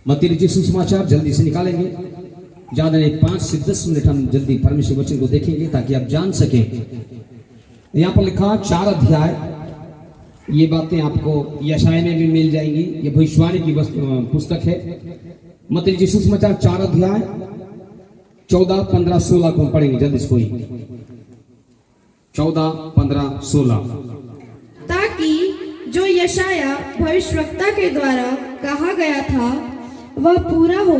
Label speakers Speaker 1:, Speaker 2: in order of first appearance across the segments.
Speaker 1: मत्ती लिखित सुसमाचार जल्दी से निकालेंगे, ज्यादा नहीं 5 से 10 मिनट हम जल्दी परमेश्वर वचन को देखेंगे ताकि आप जान सकें। यहाँ पर लिखा 4 अध्याय, ये बातें आपको यशाया में भी मिल जाएंगी, ये भविष्यवाणी की पुस्तक है। मत्ती लिखित सुसमाचार 4 अध्याय 14, 15, 16 को हम पढ़ेंगे जल्दी से। कोई 14, 15, 16
Speaker 2: ताकि जो यशाया भविष्यवक्ता के द्वारा कहा गया था वह पूरा हो।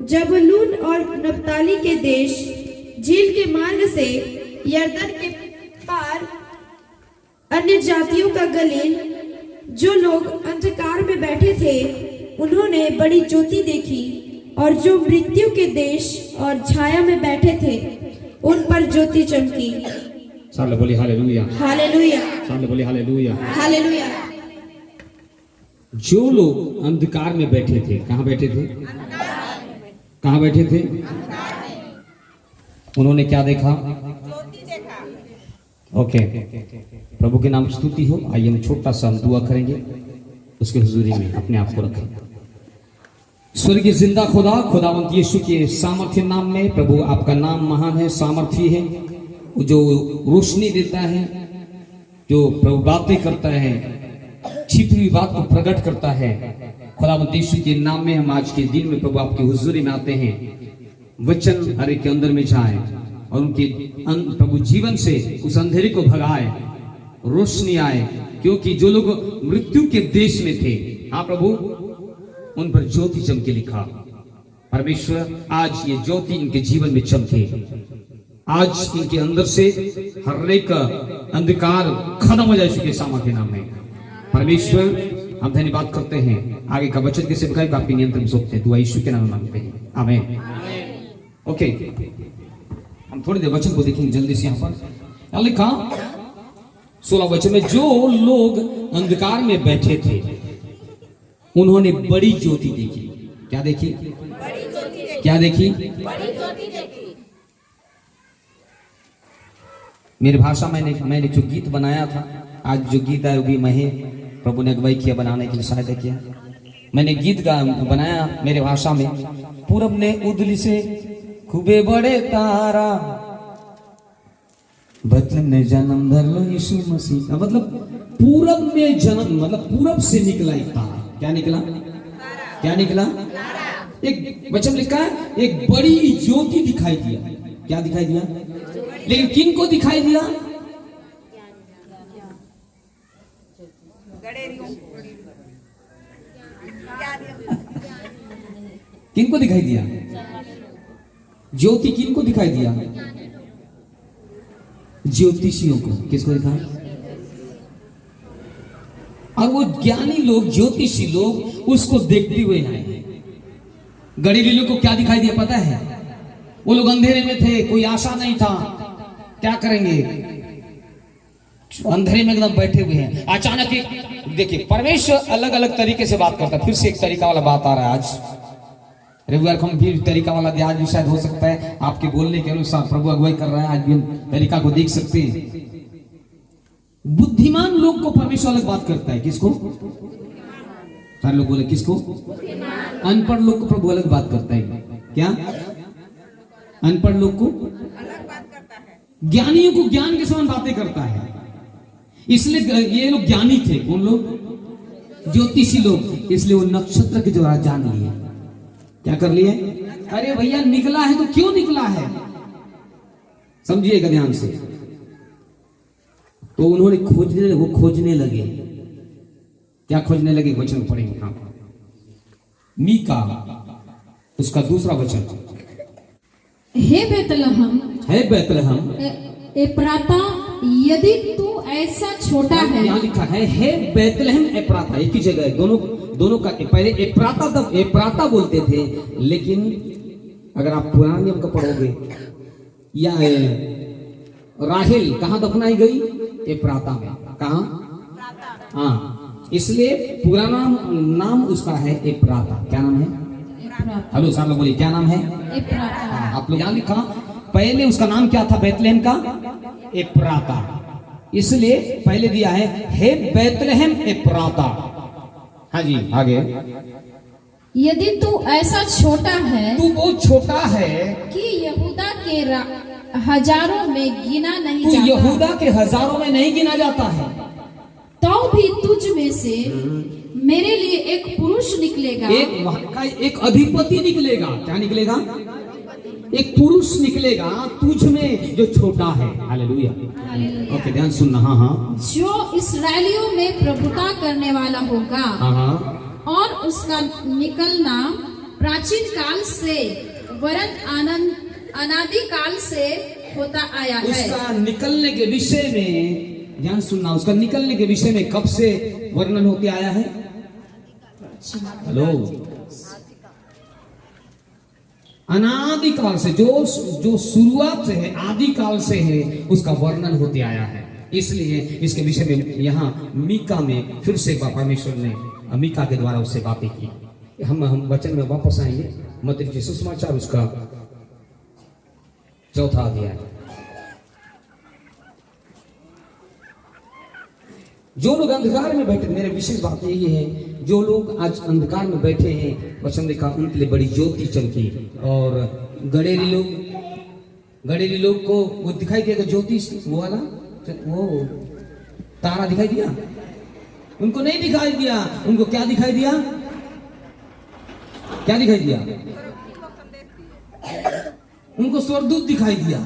Speaker 2: जबूलून और नप्ताली के देश, झील के मार्ग से यरदन के पार अन्य जातियों का गलील, जो लोग अंधकार में बैठे थे उन्होंने बड़ी ज्योति देखी, और जो मृत्यु के देश और छाया में बैठे थे उन पर ज्योति चमकी।
Speaker 1: साले बोली हालेलुया,
Speaker 2: हालेलुया,
Speaker 1: साले बोली हालेलुया,
Speaker 2: हालेलुया।
Speaker 1: जो लोग अंधकार में बैठे थे, कहाँ बैठे थे? कहाँ बैठे थे? उन्होंने क्या देखा? ओके, प्रभु के नाम स्तुति हो। आइए हम छोटा सा दुआ करेंगे, उसके हुजूरी में अपने आप को रखें। स्वर्गीय जिंदा खुदा, खुदावंत यीशु के सामर्थ्य नाम में प्रभु, आपका नाम महान है, सामर्थ्य है, जो रोशनी देता है, जो प्रभु बातें करता है, छिपी हुई बात को प्रकट करता है। खुदावंत यीशु के नाम में हम आज के दिन में प्रभु आपकी हुजूरी में आते हैं। वचन हर एक के अंदर में जाए और उनके प्रभु जीवन से उस अंधेरे को भगाए, रोशनी आए, क्योंकि जो लोग मृत्यु के देश में थे, हाँ प्रभु, उन पर ज्योति चमके लिखा। परमेश्वर आज ये ज्योति इनके जीवन में चमके, आज इनके अंदर से हर एक अंधकार खत्म हो जाए इसके सामर्थ्य नाम में। परमेश्वर हम धन्यवाद करते हैं, आगे का वचन के सेवकाई को आपके नियंत्रण में सौंपते हैं। दुआ यीशु के नाम में मांगते हैं, आमीन। ओके, हम थोड़ी देर वचन को देखेंगे जल्दी से। यहाँ पर लिखा 16 वचन में, जो लोग अंधकार में बैठे थे उन्होंने बड़ी ज्योति देखी। क्या देखी? क्या देखी? मेरी भाषा मैंने जो गीत बनाया था, आज जो गीत है वो भी मैं प्रभु ने अगुवाई किया बनाने के लिए, सहायता किया। मैंने गीत बनाया मेरे भाषा में। पूरब ने उदली से खूबे बड़े तारा, बतलम ने जन्म धर लो यीशु मसीह। मतलब पूरब में जन्म, मतलब पूरब से निकला एक तारा। क्या निकला? क्या निकला? एक वचन लिखा है, एक बड़ी ज्योति दिखाई दिया। क्या दिखाई दिया? लेकिन किन को दिखाई दिया? किन को दिखाई दिया? ज्योति किन को दिखाई दिया? ज्योतिषियों को। किसको दिखा? और वो ज्ञानी लोग, ज्योतिषी लोग उसको देखते हुए आए। गलीली लोग को क्या दिखाई दिया पता है? वो लोग अंधेरे में थे, कोई आशा नहीं था, क्या करेंगे, अंधेरे में एकदम बैठे हुए हैं। अचानक एक, देखिए परमेश्वर अलग अलग तरीके से बात करता है। फिर से एक तरीका वाला बात आ रहा है आज, रविवार को हम फिर तरीका वाला, आज भी शायद हो सकता है आपके बोलने के अनुसार प्रभु अगुवाई कर रहा है, आज भी हम तरीका को देख सकते हैं। बुद्धिमान लोग को परमेश्वर अलग बात करता है। किसको? सारे लोग बोले किसको? अनपढ़ लोग को प्रभु अलग बात करता है। क्या? अनपढ़ लोग को अलग बात करता है, ज्ञानियों को ज्ञान के समान बातें करता है। इसलिए ये लोग ज्ञानी थे। कौन लोग? ज्योतिषी लोग। इसलिए वो नक्षत्र के द्वारा जान लिए। क्या कर लिए? अरे भैया निकला है तो क्यों निकला है, समझिएगा ध्यान से। तो उन्होंने खोजने लगे। क्या खोजने लगे? वचन पढ़ेंगे। मीका उसका दूसरा वचन,
Speaker 3: हे बैतलहम,
Speaker 1: है बैतलहम
Speaker 3: एप्राता, यदि तू ऐसा छोटा है।
Speaker 1: यहाँ लिखा है, हे बैतलहम एप्राता, एक ही जगह है, दोनों का। पहले एप्राता, तब एप्राता बोलते थे, लेकिन अगर आप पुराने नियम का पढ़ोगे, या राहेल कहाँ दफनाई गई? एप्राता में। कहाँ? हाँ, इसलिए पुराना नाम उसका है एप्राता। क्या नाम है? हेलो साहब लोग बोलिए, क्या नाम है?
Speaker 3: एप्राता।
Speaker 1: आप लोग यहाँ लिखा, पहले उसका नाम क्या था बैतलहम का? एप्राता। इसलिए पहले दिया है, हे बैतलहम एप्राता। हाँ जी, आगे
Speaker 3: यदि तू ऐसा छोटा है
Speaker 1: तू बहुत छोटा है
Speaker 3: कि यहूदा के हजारों में गिना नहीं
Speaker 1: तू
Speaker 3: जाता,
Speaker 1: यहूदा के हजारों में नहीं गिना जाता है,
Speaker 3: तो भी तुझ में से मेरे लिए एक पुरुष निकलेगा,
Speaker 1: एक वहां का एक अधिपति निकलेगा। क्या निकलेगा? एक पुरुष निकलेगा तुझ में जो छोटा है। हालेलुया। ओके, ध्यान सुनना। हाँ हाँ,
Speaker 3: जो इसराइलियों में प्रभुता करने वाला होगा,
Speaker 1: हाँ हाँ,
Speaker 3: और उसका निकलना प्राचीन काल से वरन अनादि काल से होता आया है।
Speaker 1: उसका निकलने के विषय में ध्यान सुनना। उसका निकलने के विषय में कब से वर्णन होते आया है? हेलो, अनादि काल से, जो शुरुआत से है, आदि काल से है, उसका वर्णन होते आया है। इसलिए इसके विषय में यहाँ मीका में फिर से परमेश्वर ने मीका के द्वारा उससे बातें की। हम वचन में वापस आएंगे। मत्ती के सुसमाचार उसका 4था अध्याय। जो लोग अंधकार में बैठे, मेरे विशेष बात यही है, जो लोग आज अंधकार में बैठे हैं, वचन लिखा उनके लिए बड़ी ज्योति चमकी। और गड़ेरी लोग को वो दिखाई देगा ज्योति, वो वाला वो तारा दिखाई दिया? उनको नहीं दिखाई दिया। उनको क्या दिखाई दिया? क्या दिखाई दिया? उनको स्वर्गदूत दिखाई दिया।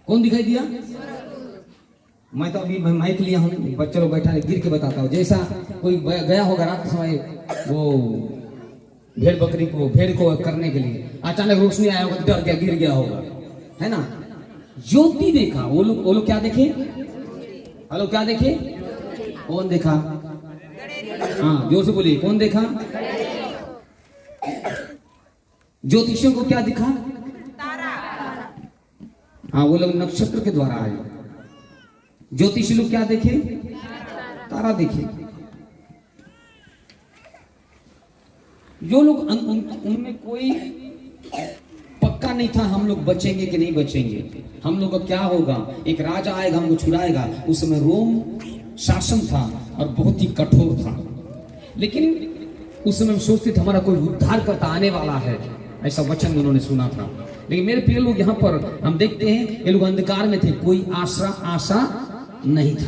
Speaker 1: कौन दिखाई दिया? मैं तो अभी माइक लिया हूँ, बच्चे लोग बैठा गिर के बताता हूँ। जैसा कोई गया होगा रात के समय वो भेड़ को करने के लिए, अचानक रोशनी आया होगा, डर गया, गिर गया होगा, है ना? ज्योति देखा। वो लोग क्या देखे? हेलो, क्या देखे? कौन देखा? हाँ, जोर से बोलिए, कौन देखा? ज्योतिषियों को क्या दिखा? हाँ, वो लोग नक्षत्र के द्वारा आए। ज्योतिषी लोग क्या देखे? तारा देखे। जो लोग उनमें कोई पक्का नहीं था, हम लोग बचेंगे कि नहीं बचेंगे, हम लोग का क्या होगा, एक राजा आएगा हमको छुड़ाएगा। उस समय रोम शासन था और बहुत ही कठोर था, लेकिन उस समय हम सोचते थे हमारा कोई उद्धार करता आने वाला है, ऐसा वचन उन्होंने सुना था। लेकिन मेरे प्रिय लोग, यहाँ पर हम देखते हैं ये लोग अंधकार में थे, कोई आशा नहीं था।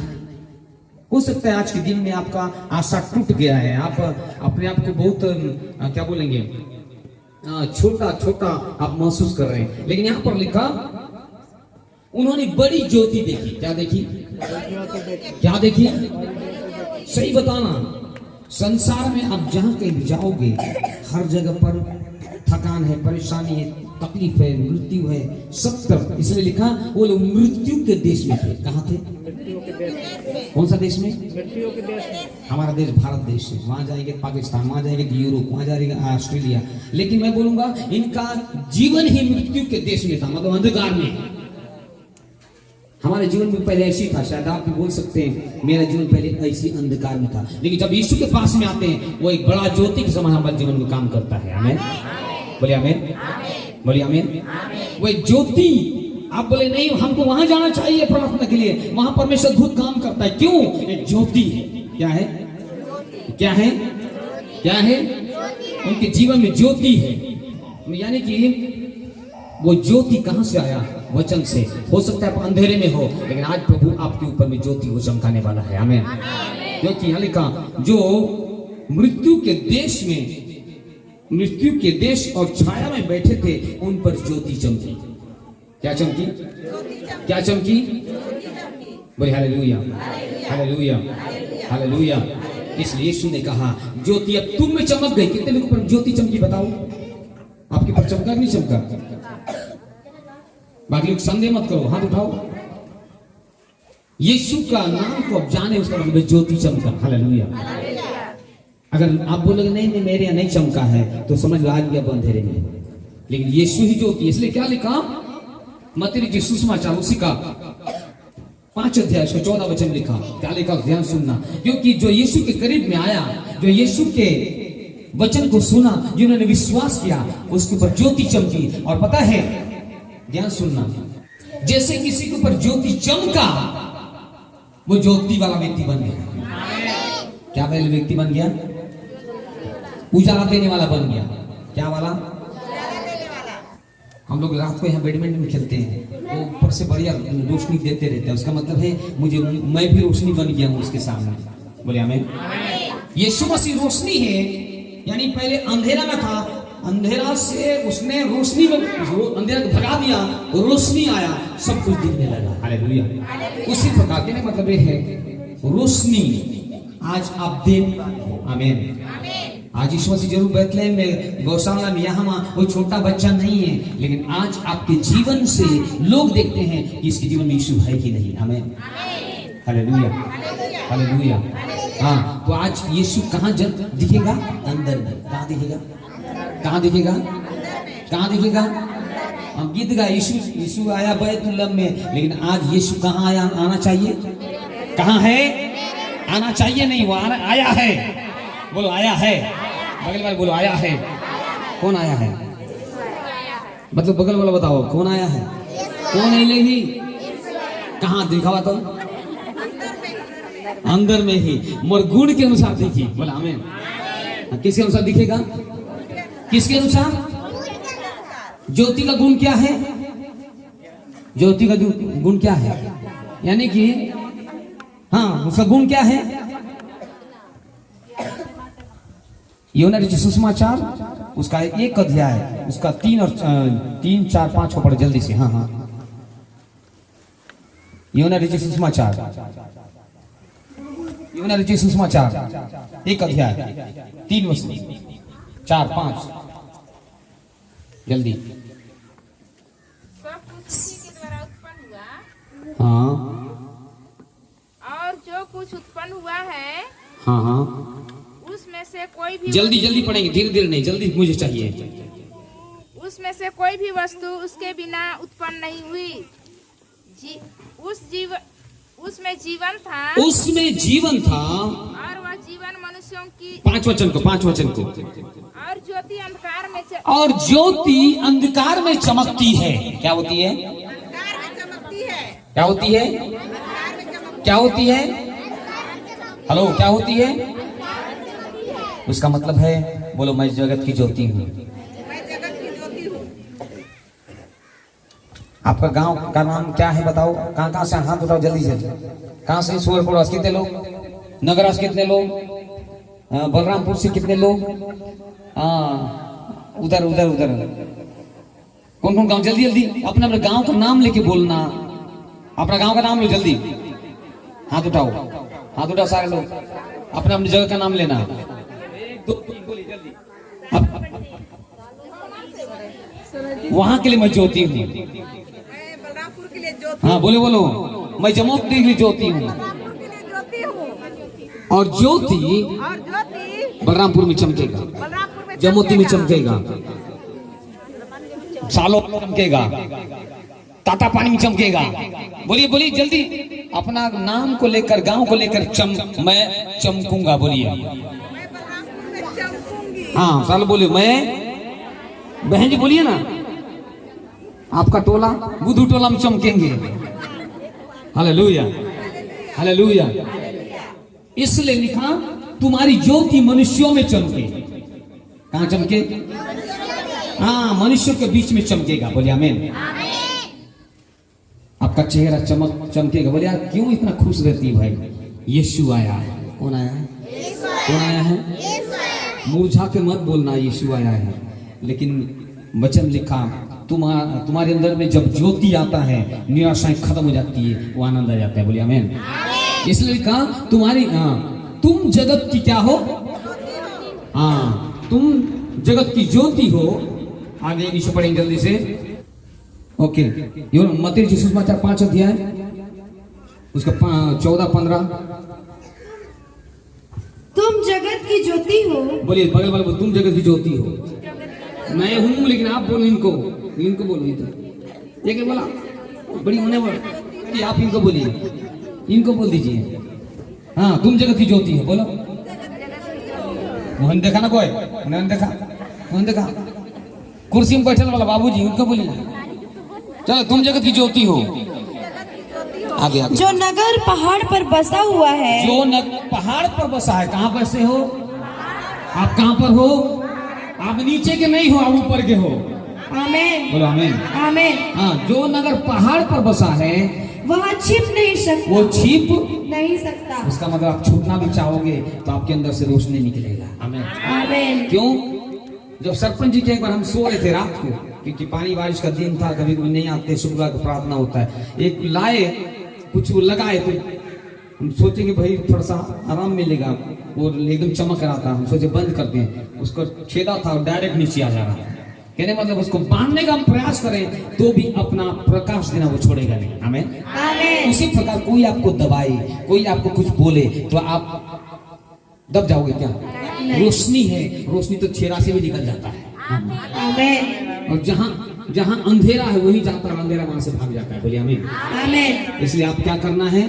Speaker 1: हो सकता है आज के दिन में आपका आशा टूट गया है, आप अपने आप को बहुत क्या बोलेंगे, छोटा छोटा आप महसूस कर रहे हैं। लेकिन यहाँ पर लिखा उन्होंने बड़ी ज्योति देखी। क्या देखी? क्या देखी? सही बताना। संसार में आप जहां कहीं भी जाओगे, हर जगह पर थकान है, परेशानी है, तकलीफ है, मृत्यु है, सब तरफ। इसलिए लिखा वो लोग मृत्यु के देश में थे। कहाँ थे? कौन सा देश में? मृत्यु के देश में। हमारा देश भारत देश है। वहां जाएंगे पाकिस्तान, वहां जाएंगे यूरोप, वहां जाएंगे ऑस्ट्रेलिया। लेकिन मैं बोलूंगा इनका जीवन ही मृत्यु के देश में था, मतलब अंधकार में। हमारे जीवन में पहले ऐसी था, शायद आप भी बोल सकते हैं मेरा जीवन पहले ऐसी अंधकार में था, लेकिन जब यीशु के पास में आते हैं वो एक बड़ा ज्योति के समान हमारे जीवन में काम करता है। आमीन, बोलिए आमीन, बोलिए आमीन। वो एक ज्योति, आप बोले नहीं हमको वहां जाना चाहिए प्रार्थना के लिए, वहां परमेश्वर खुद काम करता है। क्यों? एक ज्योति है। क्या है? क्या है? क्या है? उनके जीवन में ज्योति है। यानी कि वो ज्योति कहां से आया? वचन से। हो सकता है आप अंधेरे में हो, लेकिन आज प्रभु आपके ऊपर में ज्योति को चमकाने वाला है। आमीन। क्योंकि यहाँ लिखा जो मृत्यु के देश में, मृत्यु के देश और छाया में बैठे थे, उन पर ज्योति चमकी। क्या चमकी? क्या चमकी? बोले हालेलुया, हालेलुया, हालेलुया। इसलिए यीशु ने कहा ज्योति अब तुम में चमक गई। कितने लोगों पर ज्योति चमकी? बताओ, आपके पर चमका नहीं चमका? बाकी लोग संदेह मत करो, हाथ उठाओ। यीशु का नाम को अब जाने, उसका मतलब ज्योति चमका। हालेलुया। अगर आप बोलोगे नहीं नहीं मेरे यहाँ नहीं चमका है, तो समझ लो आज भी आप अंधेरे में। लेकिन यीशु ही ज्योति। इसलिए क्या लिखा? मत्ती के सुसमाचार उसी का 5 अध्याय 14 वचन लिखा। क्या लिखा? ध्यान सुनना। क्योंकि जो यीशु के करीब में आया, जो यीशु के वचन को सुना, जिन्होंने विश्वास किया, उसके ऊपर ज्योति चमकी। और पता है, ध्यान सुनना, जैसे किसी के ऊपर ज्योति चमका, वो ज्योति वाला व्यक्ति बन गया। क्या वाला व्यक्ति बन गया? उजाला देने वाला बन गया। क्या वाला? हम लोग रात को यहाँ बैडमिंटन खेलते हैं तो ऊपर से बढ़िया रोशनी देते रहते हैं, उसका मतलब है मैं भी रोशनी बन गया हूँ उसके सामने। बोले आमीन। यीशु मसीह रोशनी है, यानी पहले अंधेरा में था, अंधेरा से उसने रोशनी में अंधेरा को भगा दिया, रोशनी आया, सब कुछ दिखने लगा। हालेलुया। उसी प्रकार के मतलब ये है रोशनी आज आप देख। आमीन। आज यीशु मसीह जरूर बैतलहम में गौशाला में यहाँ कोई छोटा बच्चा नहीं है, लेकिन आज आपके जीवन से लोग देखते हैं कि इसके जीवन में यीशु है कि नहीं। आमीन। हालेलुया। हालेलुया। हाँ, तो आज यीशु कहाँ दिखेगा? अंदर में। कहाँ दिखेगा? कहाँ दिखेगा? कहाँ दिखेगा? हम गीत गाए यीशु आया बैतलहम में, लेकिन आज यीशु कहाँ आया? आना चाहिए। कहाँ है? आना चाहिए नहीं, वो आया है। बोलो आया है। बगल वाले बोलो आया है। कौन आया है? मतलब बगल वाला बताओ कौन आया है? कौन है? ही कहाँ दिखावा तो? अंदर में ही, मोर गुण के अनुसार दिखी। बोला आमीन। किसके अनुसार दिखेगा? किसके अनुसार? ज्योति का गुण क्या है? ज्योति का गुण क्या है? यानी कि हाँ, उसका गुण क्या है? यूहन्ना रचित सुसमाचार उसका 1 अध्याय, उसका 3, 4, 5 को पढ़ो जल्दी से। हाँ हाँ, यूहन्ना रचित सुसमाचार, यूहन्ना रचित सुसमाचार 1 अध्याय 3 वचन 4, 5 जल्दी।
Speaker 4: सब कुछ उसी के द्वारा उत्पन्न हुआ।
Speaker 1: हाँ,
Speaker 4: और जो कुछ उत्पन्न हुआ है
Speaker 1: हाँ हाँ,
Speaker 4: उसमें से कोई भी
Speaker 1: जल्दी जल्दी पढ़ेंगे, धीरे धीरे नहीं, जल्दी मुझे चाहिए।
Speaker 4: उसमें से कोई भी वस्तु उसके बिना उत्पन्न नहीं हुई। उसमें जीवन था,
Speaker 1: उसमें जीवन था,
Speaker 4: और वह जीवन मनुष्यों की
Speaker 1: 5 वचन को, 5 वचन को।
Speaker 4: और ज्योति अंधकार में
Speaker 1: और ज्योति अंधकार में चमकती है। क्या होती है?
Speaker 4: चमकती है।
Speaker 1: क्या होती है? क्या होती है? हेलो, क्या होती है? उसका मतलब है, बोलो मैं जगत की ज्योति हूँ। आपका गांव का नाम क्या है बताओ? कहाँ कहाँ से हाथ उठाओ जल्दी से। कहाँ से? सूरपुर से कितने लोग? नगरा से कितने लोग? बलरामपुर से कितने लोग? उधर उधर उधर। कौन कौन गांव? जल्दी जल्दी अपने अपने गांव का नाम लेके बोलना। अपना गांव का नाम लो जल्दी। हाथ उठाओ, हाथ उठाओ सारे लोग। अपने अपनी जगह का नाम लेना। वहां के लिए मैं ज्योति हूँ। हाँ बोले, बोलो मैं जमोती के लिए ज्योति हूँ। और ज्योति बलरामपुर में चमकेगा, जमोती में चमकेगा, सालों में चमकेगा, ताता पानी में चमकेगा। बोलिए बोलिए जल्दी, अपना नाम को लेकर, गांव को लेकर मैं चमकूंगा। बोलिए हाँ साल बोलिए, मैं बहन जी बोलिए ना, आपका टोला बुद्धू टोला में चमकेंगे। Hallelujah, hallelujah. इसलिए लिखा तुम्हारी ज्योति मनुष्यों में चमके। कहाँ चमके? हाँ, मनुष्यों के बीच में चमकेगा। बोलिए आमीन। आपका चेहरा चमकेगा। बोलिए यार क्यों इतना खुश रहती है भाई? यीशु आया है। कौन आया है? कौन आया है? मूर्छा के मत बोलना, यीशु आया है। लेकिन वचन लिखा तुम्हारे अंदर में जब ज्योति आता है, निराशाएं खत्म हो जाती है, वो आनंद आ जाता है। बोलिए आमीन। इसलिए लिखा तुम्हारी, तुम जगत की क्या हो? हाँ, तुम जगत की ज्योति हो। आगे नीचे पढ़ेंगे जल्दी से। ओके, मत्ती रचित सुसमाचार 5 अध्याय उसका 14-15।
Speaker 2: तुम जगत की ज्योति हो।
Speaker 1: बोलिए बगल वाले, तुम जगत की ज्योति हो। मैं हूँ, लेकिन आप बोलो इनको, इनको बोलो इधर। एक बोला बड़ी होने वाली कि आप इनको बोलिए, इनको बोल दीजिए। हाँ, तुम जगत की ज्योति हो। बोलो। मोहन देखा ना कोई? मोहन देखा? मोहन देखा? कुर्सी में बैठने वाला बाबूजी, उनको बोलिए। चलो, तुम जगत की ज्योति हो। आगे आगे।
Speaker 2: जो नगर पहाड़ पर बसा हुआ है।
Speaker 1: जो पहाड़ पर बसा है। कहाँ बसे हो? आप कहां पर हो? आप नीचे के नहीं हो, आप ऊपर के हो।
Speaker 2: आमीन
Speaker 1: बोलो आमीन।
Speaker 2: आमीन।
Speaker 1: हाँ, जो नगर पहाड़ पर बसा है
Speaker 2: वह छिप नहीं सकता,
Speaker 1: वो छिप
Speaker 2: नहीं सकता।
Speaker 1: उसका मतलब आप छूटना भी चाहोगे तो आपके अंदर से रोशनी निकलेगा। आमीन
Speaker 2: आमीन।
Speaker 1: क्यों? जब सरपंच जी के एक बार हम सो रहे थे रात को, क्योंकि पानी बारिश का दिन था, कभी कभी नहीं आते, शुक्रवार को प्रार्थना होता है, एक लाए कुछ वो लगाए तो हम सोचे कि भाई थोड़ा सा आराम मिलेगा, और एकदम चमक रहा था, हम सोचे बंद कर दें, उसको छेदा था और डायरेक्ट नीचे आ जा रहा था। कहने मतलब उसको बांधने का हम प्रयास करें तो भी अपना प्रकाश देना वो छोड़ेगा नहीं। आमीन
Speaker 2: आमीन।
Speaker 1: उसी प्रकार कोई आपको दबाए, कोई आपको कुछ बोले तो आप दब जाओगे क्या? रोशनी है, रोशनी तो छेरा से भी निकल जाता है।
Speaker 2: आमीन।
Speaker 1: और जहाँ जहाँ अंधेरा है वही जाता है, अंधेरा वहां से भाग जाता है। बोलिए आमीन।
Speaker 2: आमीन।
Speaker 1: इसलिए आप क्या करना है?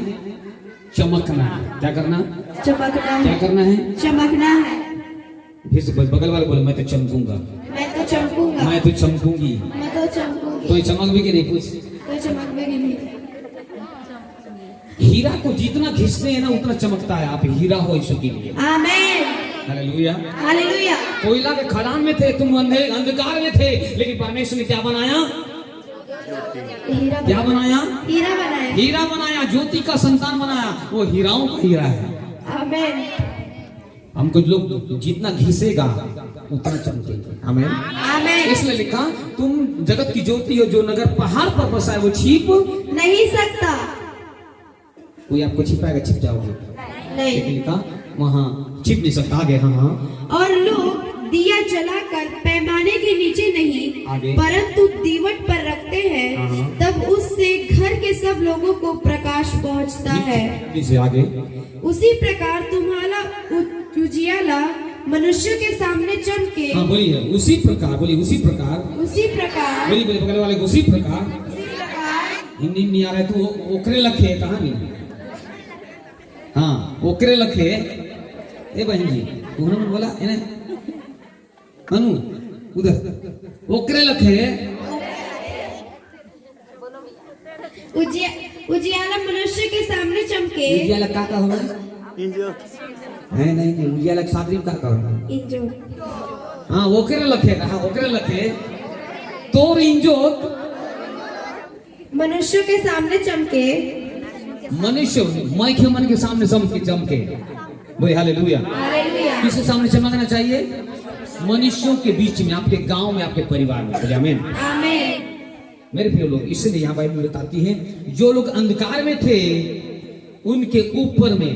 Speaker 1: चमकना है। क्या करना?
Speaker 2: चमकना है।
Speaker 1: क्या करना है?
Speaker 2: चमकना है।
Speaker 1: फिर से बगल वाले बोले मैं तो चमकूंगा,
Speaker 2: मैं तो चमकूंगा,
Speaker 1: मैं तो चमकूंगी।
Speaker 2: मैं तो चमकूंगी।
Speaker 1: तो ये चमक भी कि नहीं? कुछ
Speaker 2: तो चमकवेगी नहीं।
Speaker 1: हीरा को जितना घिसते हैं ना उतना चमकता है। आप हीरा हो यीशु के लिए।
Speaker 2: आमीन।
Speaker 1: हालेलुया।
Speaker 2: हालेलुया।
Speaker 1: कोयला के खदान में थे, तुम अंधकार में थे, लेकिन परमेश्वर ने क्या बनाया?
Speaker 2: हीरा
Speaker 1: क्या बनाया?
Speaker 2: हीरा बनाया।
Speaker 1: हीरा बनाया, ज्योति का संतान बनाया। वो हीराओं का हीरा है।
Speaker 2: आमीन।
Speaker 1: हमको लोग जितना घिसेगा उतना चमकेगा। आमीन।
Speaker 2: आमीन।
Speaker 1: इसलिए लिखा तुम जगत की ज्योति हो, जो नगर पहाड़ पर बसा है वो छिप
Speaker 2: नहीं सकता।
Speaker 1: कोई आपको छिपाएगा, छिप जाओगे।
Speaker 2: नहीं।
Speaker 1: लेकिन लिखा वहाँ छिप नहीं सकता। आगे हाँ हाँ
Speaker 2: और लोग दिया जलाकर पैमाने के नीचे नहीं
Speaker 1: आगे।
Speaker 2: परंतु दीवट पर रखते हैं,
Speaker 1: हाँ।
Speaker 2: तब उससे घर के सब लोगों को प्रकाश पहुंचता है।
Speaker 1: नीचे आगे।
Speaker 2: उसी प्रकार तुम्हारा उजियाला मनुष्य के सामने चमके।
Speaker 1: हाँ बोलिए उसी प्रकार, बोलिए उसी प्रकार,
Speaker 2: उसी प्रकार,
Speaker 1: बोलिए बोलिए बगल वाले को उसी प्रकार।
Speaker 2: उसी प्रकार
Speaker 1: हिंदी नहीं आ रहा है तो ओकरे लखे कहानी। हाँ ओकरे लखे। ए बहन जी उन्होंने बोला है ना अनु उधर ओकरे लखे
Speaker 2: उजियाला मनुष्य के सामने चमके।
Speaker 1: उजियाला का होला? नहीं नहीं नहीं, उजियाला के सादरी का होला?
Speaker 2: इंजो।
Speaker 1: हाँ ओकरे लखे, हाँ ओकरे लखे तोर इंजोत
Speaker 2: मनुष्य के सामने चमके।
Speaker 1: मनुष्य माइक मन के सामने चमके। बोले हालेलुया।
Speaker 2: हालेलुया।
Speaker 1: किसके सामने चमकना चाहिए? मनुष्यों के बीच में, आपके गांव में, आपके परिवार में। बोले आमीन।
Speaker 2: आमीन।
Speaker 1: मेरे प्रिय लोग, इसलिए यहाँ बाइबल बताती है जो लोग अंधकार में थे उनके ऊपर में,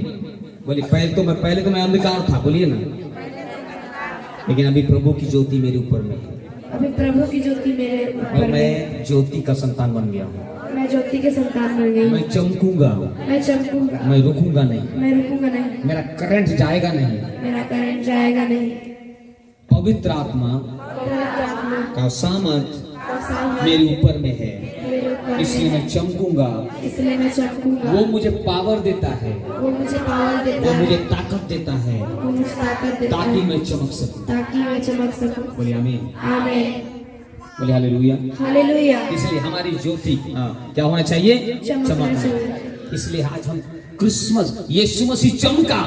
Speaker 1: बोले पहले तो मैं अंधकार था, बोलिए ना, लेकिन अभी प्रभु की ज्योति मेरे ऊपर में है।
Speaker 2: अभी प्रभु की ज्योति मेरे
Speaker 1: और
Speaker 2: ऊपर में।
Speaker 1: मैं ज्योति का संतान बन गया हूँ।
Speaker 2: मैं ज्योति के संतान बन गई।
Speaker 1: मैं चमकूंगा,
Speaker 2: मैं चमकूंगा,
Speaker 1: मैं रुकूंगा नहीं,
Speaker 2: मैं रुकूंगा नहीं,
Speaker 1: मेरा करंट जाएगा नहीं।
Speaker 2: मेरा करंट जाएगा नहीं।
Speaker 1: पवित्र आत्मा
Speaker 2: पवित्र आत्मा
Speaker 1: का सामर्थ
Speaker 2: का सामर्थ
Speaker 1: मेरे ऊपर में है,
Speaker 2: मेरे ऊपर
Speaker 1: इसलिए
Speaker 2: है।
Speaker 1: मैं चमकूंगा।
Speaker 2: इसलिए मैं चमकूंगा।
Speaker 1: वो मुझे पावर देता है,
Speaker 2: वो मुझे पावर देता
Speaker 1: वो
Speaker 2: है,
Speaker 1: मुझे ताकत देता है
Speaker 2: वो मुझे ताकत देता
Speaker 1: ताकि
Speaker 2: है
Speaker 1: मैं चमक सकूं।
Speaker 2: ताकि मैं चमक सकूं।
Speaker 1: बोलिए आमीन।
Speaker 2: आमीन।
Speaker 1: बोले हालेलुया।
Speaker 2: हालेलुया।
Speaker 1: इसलिए हमारी ज्योति क्या होना चाहिए?
Speaker 2: चमकना
Speaker 1: चमकना।
Speaker 2: चाहिए।
Speaker 1: इसलिए आज हम क्रिसमस, यीशु मसीह चमका,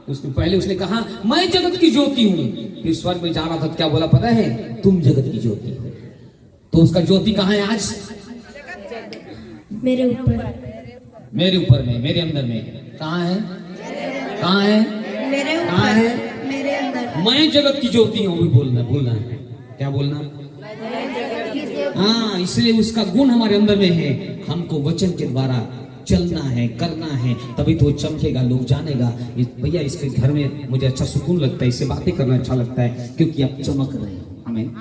Speaker 1: उसने पहले उसने कहा मैं जगत की ज्योति हूँ, फिर स्वर्ग में जा रहा था तो क्या बोला पता है? तुम जगत की ज्योति हो। तो उसका ज्योति कहाँ है आज?
Speaker 2: मेरे ऊपर,
Speaker 1: मेरे ऊपर में, मेरे अंदर में। कहाँ है? कहाँ है?
Speaker 2: मेरे
Speaker 1: कहाँ
Speaker 2: ऊपर,
Speaker 1: है?
Speaker 2: मेरे अंदर।
Speaker 1: मैं जगत की ज्योति हूँ। भी बोलना है, क्या बोलना? हाँ, इसलिए उसका गुण हमारे अंदर में है। हमको वचन के द्वारा चलना है, करना है, तभी तो चमकेगा, लोग जानेगा भैया इसके घर में मुझे अच्छा सुकून लगता है, इससे बातें करना अच्छा लगता है, क्योंकि आप चमक रहे हो। आमीन।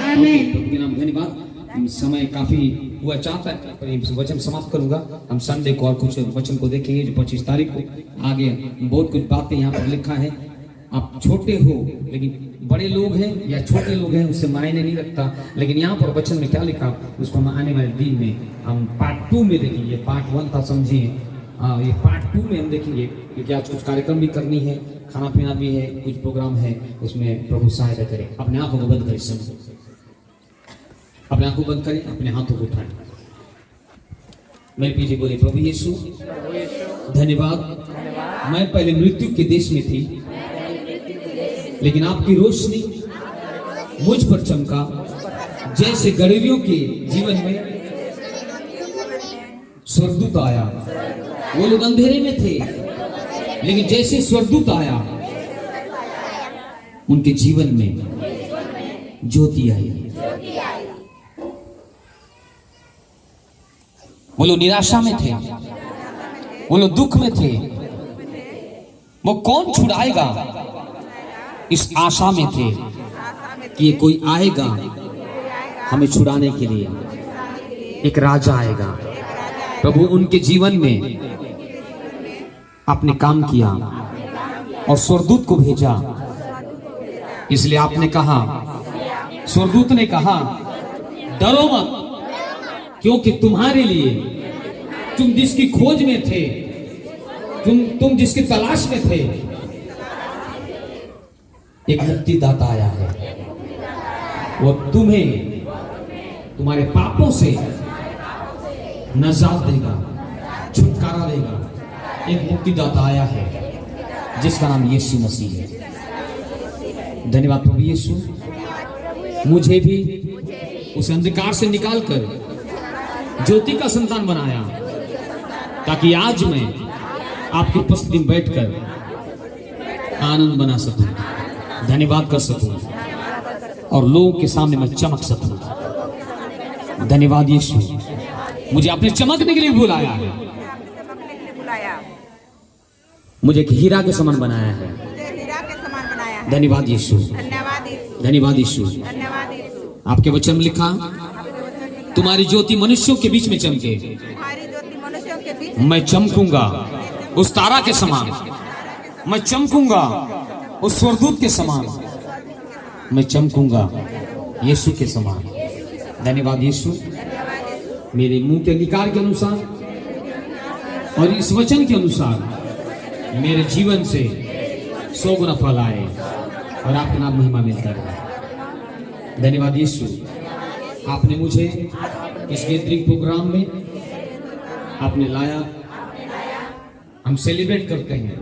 Speaker 2: आमीन।
Speaker 1: प्रभु के नाम धन्यवाद। समय काफी हुआ चाहता है, वचन समाप्त करूंगा। हम संडे को और कुछ वचन को देखेंगे जो 25 तारीख को। आगे बहुत कुछ बातें यहाँ पर लिखा है। आप छोटे हो लेकिन बड़े लोग हैं या छोटे लोग हैं उससे मायने नहीं रखता, लेकिन यहाँ पर वचन में क्या लिखा उसको हम आने वाले दिन में हम पार्ट 2 में देखेंगे। पार्ट 1 था समझिए, ये पार्ट 2 में हम देखेंगे, क्योंकि आज कुछ कार्यक्रम भी करनी है, खाना पीना भी है, कुछ प्रोग्राम है, उसमें प्रभु सहायता करे। अपने आंखों को बंद करें, समझो, अपने आंखों बंद करें, अपने हाथों को उठाएं, मेरे पीछे बोले प्रभु यीशु धन्यवाद। मैं पहले मृत्यु के देश में थी लेकिन आपकी रोशनी मुझ पर चमका, जैसे गरीबियों के जीवन में स्वर्गदूत आया। वो लोग अंधेरे में थे, लेकिन जैसे स्वर्गदूत आया उनके जीवन में ज्योति आई। वो लोग निराशा में थे, वो लोग दुख में थे, वो कौन छुड़ाएगा इस आशा में थे कि ये कोई आएगा हमें छुड़ाने के लिए, एक राजा आएगा। प्रभु उनके जीवन में आपने काम किया और स्वर्गदूत को भेजा। इसलिए आपने कहा, स्वर्गदूत ने कहा, डरो मत, क्योंकि तुम्हारे लिए, तुम जिसकी खोज में थे, तुम जिसकी तलाश में थे, एक मुक्तिदाता आया है। वो तुम्हें तुम्हारे पापों से नजात देगा, छुटकारा देगा। एक मुक्तिदाता आया है जिसका नाम यीशु मसीह है। धन्यवाद प्रभु यीशु, मुझे भी उस अंधकार से निकालकर ज्योति का संतान बनाया, ताकि आज मैं आपकी उपस्थिति में बैठकर आनंद बना सकूं, धन्यवाद कर सकूं और लोगों के सामने मैं चमक सकूं। धन्यवाद यीशु, मुझे आपने चमकने के लिए बुलाया है, मुझे एक हीरा के समान बनाया है। धन्यवाद यीशु, धन्यवाद यीशु। आपके वचन में लिखा, तुम्हारी ज्योति मनुष्यों के बीच में चमके, मैं चमकूंगा उस तारा के समान, मैं चमकूंगा उस स्वर्गदूत के समान, मैं चमकूंगा यीशु के समान। धन्यवाद यीशु, मेरे मुंह के अंगीकार के अनुसार और इस वचन के अनुसार मेरे जीवन से 100 गुना फल आए और आपका नाम महिमा मिलता रहे। धन्यवाद यीशु, आपने मुझे इस गैदरिंग प्रोग्राम में आपने लाया। हम सेलिब्रेट करते हैं,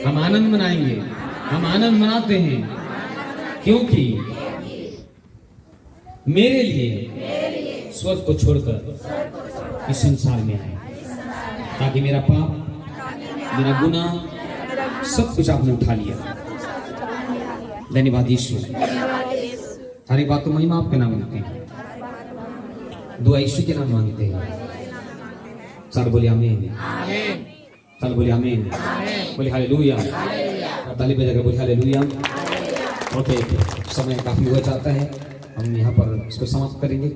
Speaker 1: हम आनंद मनाएंगे, हम आनंद मनाते हैं, क्योंकि मेरे लिए स्वर्ग को छोड़कर इस संसार में आए, ताकि मेरा पाप, मेरा गुनाह, सब कुछ आपने उठा लिया। धन्यवाद यीशु, सारी बात तो महिमा आपके नाम मांगते हैं, दुआ यीशु के नाम मांगते हैं। सारे बोले आमीन, सारे बोले आमीन, बोले हालेलुया, ताली बजाकर बोले हालेलुया। ओके, समय काफी हो जाता है, हम यहाँ पर इसको समाप्त करेंगे।